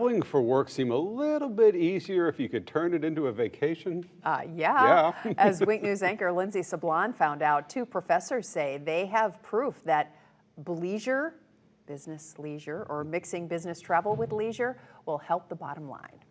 Traveling for work seem a little bit easier if you could turn it into a vacation? Yeah. Yeah. As Week News anchor Lindsay Sablon found out, two professors say they have proof that bleisure, business leisure, or mixing business travel with leisure will help the bottom line.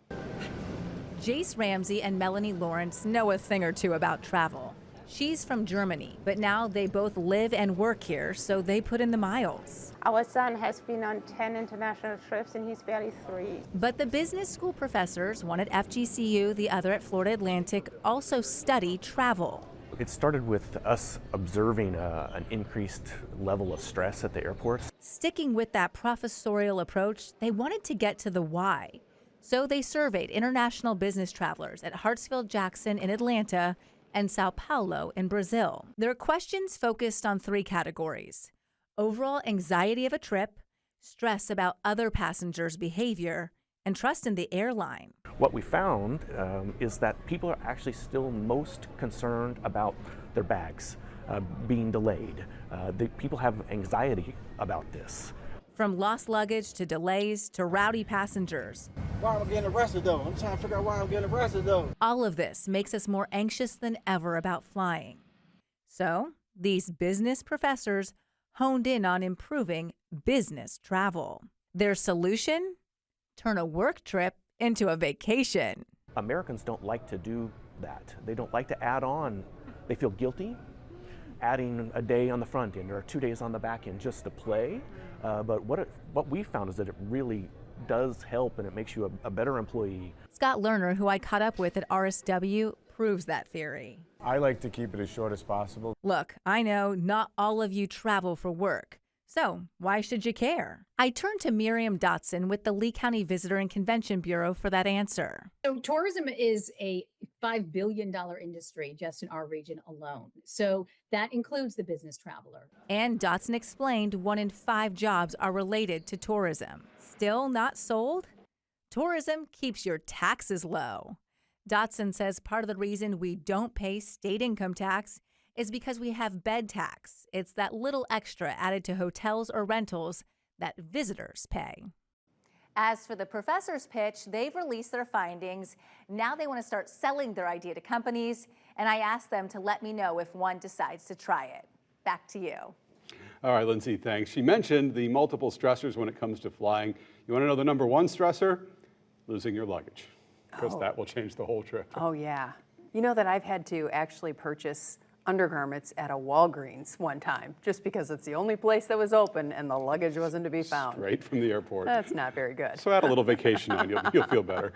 Jace Ramsey and Melanie Lawrence know a thing or two about travel. She's from Germany, but now they both live and work here, so they put in the miles. Our son has been on 10 international trips and he's barely 3. But the business school professors, one at FGCU, the other at Florida Atlantic, also study travel. It started with us observing an increased level of stress at the airports. Sticking with that professorial approach, they wanted to get to the why. So they surveyed international business travelers at Hartsfield-Jackson in Atlanta and Sao Paulo in Brazil. Their questions focused on 3 categories: overall anxiety of a trip, stress about other passengers' behavior, and trust in the airline. What we found is that people are actually still most concerned about their bags being delayed. People have anxiety about this. From lost luggage to delays to rowdy passengers. Why am I getting arrested though? I'm trying to figure out why I'm getting arrested though. All of this makes us more anxious than ever about flying. So these business professors honed in on improving business travel. Their solution? Turn a work trip into a vacation. Americans don't like to do that. They don't like to add on. They feel guilty adding a day on the front end or 2 days on the back end just to play. But what we found is that it really does help and it makes you a better employee. Scott Lerner, who I caught up with at RSW, proves that theory. I like to keep it as short as possible. Look, I know not all of you travel for work. So why should you care? I turned to Miriam Dotson with the Lee County Visitor and Convention Bureau for that answer. So tourism is a $5 billion industry just in our region alone. So that includes the business traveler. And Dotson explained 1 in 5 jobs are related to tourism. Still not sold? Tourism keeps your taxes low. Dotson says part of the reason we don't pay state income tax is because we have bed tax. It's that little extra added to hotels or rentals that visitors pay. As for the professor's pitch, they've released their findings. Now they want to start selling their idea to companies, and I asked them to let me know if one decides to try it. Back to you. All right, Lindsay, thanks. She mentioned the multiple stressors when it comes to flying. You want to know the number 1 stressor? Losing your luggage, because that will change the whole trip. Oh, yeah. You know that I've had to actually purchase undergarments at a Walgreens one time, just because it's the only place that was open and the luggage wasn't to be found. Straight from the airport. That's not very good. So add a little vacation on, you'll feel better.